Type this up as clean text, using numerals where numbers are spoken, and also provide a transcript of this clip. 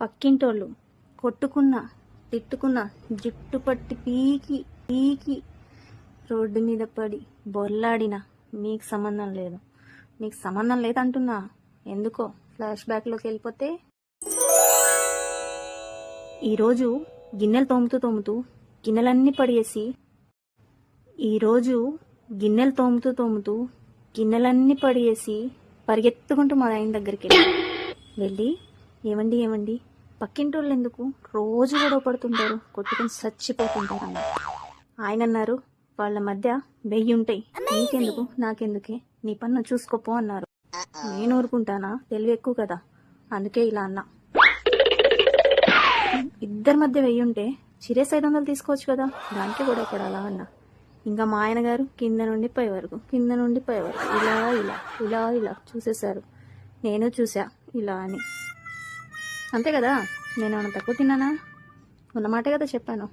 పక్కింటోళ్ళు కొట్టుకున్న తిట్టుకున్న జుట్టు పట్టి పీకి పీకి రోడ్డు మీద పడి బొర్లాడినా మీకు సంబంధం లేదు. మీకు సంబంధం లేదంటున్నా. ఎందుకో ఫ్లాష్ బ్యాక్లోకి వెళ్ళిపోతే, ఈరోజు గిన్నెలు తోముతూ గిన్నెలన్నీ పడేసి, పరిగెత్తుకుంటూ మా ఆయన దగ్గరికి వెళ్ళి ఏమండి పక్కింటోళ్ళు ఎందుకు రోజు గొడవ పడుతుంటారు, కొట్టుకుని చచ్చిపోతుంటారు అన్న. ఆయన అన్నారు, వాళ్ళ మధ్య 1000 ఉంటాయి, నీకెందుకు నాకెందుకే, నీ పన్ను చూసుకోపో అన్నారు. నేను ఊరుకుంటానా? తెలివి ఎక్కువ కదా, అందుకే ఇలా అన్నా. ఇద్దరి మధ్య 1000 ఉంటే చిరేసి 500 తీసుకోవచ్చు కదా, దానికే గొడవ పడాలా అన్న. ఇంకా మా ఆయన గారు కింద నుండి పై వరకు ఇలా చూసేశారు. నేను చూసా ఇలా అని. అంతే కదా, నేను ఏమైనా తక్కువ తిన్నానా? ఉన్నమాటే కదా చెప్పాను.